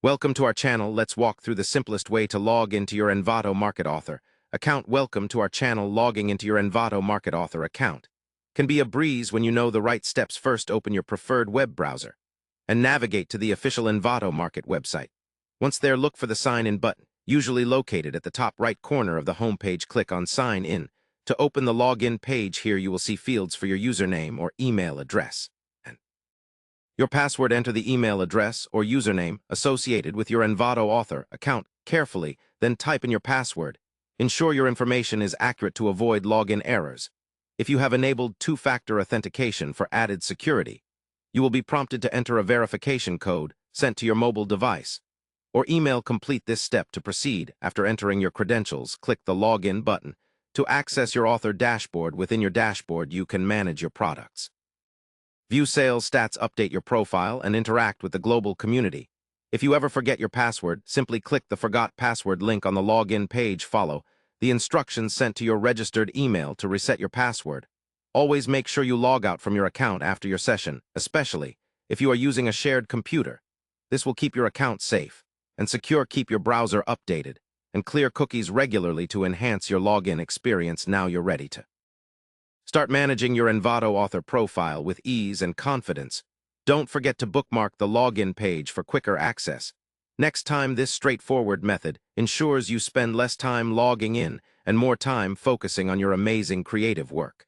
Welcome to our channel. Let's walk through the simplest way to log into your Envato Market Author account. Welcome to our channel. Logging into your Envato Market Author account can be a breeze when you know the right steps. First, open your preferred web browser and navigate to the official Envato Market website. Once there, look for the Sign In button, usually located at the top right corner of the homepage. Click on Sign In to open the login page. Here you will see fields for your username or email address. Your password. Enter the email address or username associated with your Envato Author account carefully, then type in your password. Ensure your information is accurate to avoid login errors. If you have enabled two-factor authentication for added security, you will be prompted to enter a verification code sent to your mobile device or email. Complete this step to proceed. After entering your credentials, click the Login button to access your author dashboard. Within your dashboard, you can manage your products, view sales stats, update your profile, and interact with the global community. If you ever forget your password, simply click the Forgot Password link on the login page. Follow the instructions sent to your registered email to reset your password. Always make sure you log out from your account after your session, especially if you are using a shared computer. This will keep your account safe and secure. Keep your browser updated and clear cookies regularly to enhance your login experience. Now you're ready to start managing your Envato Author profile with ease and confidence. Don't forget to bookmark the login page for quicker access. Next time, this straightforward method ensures you spend less time logging in and more time focusing on your amazing creative work.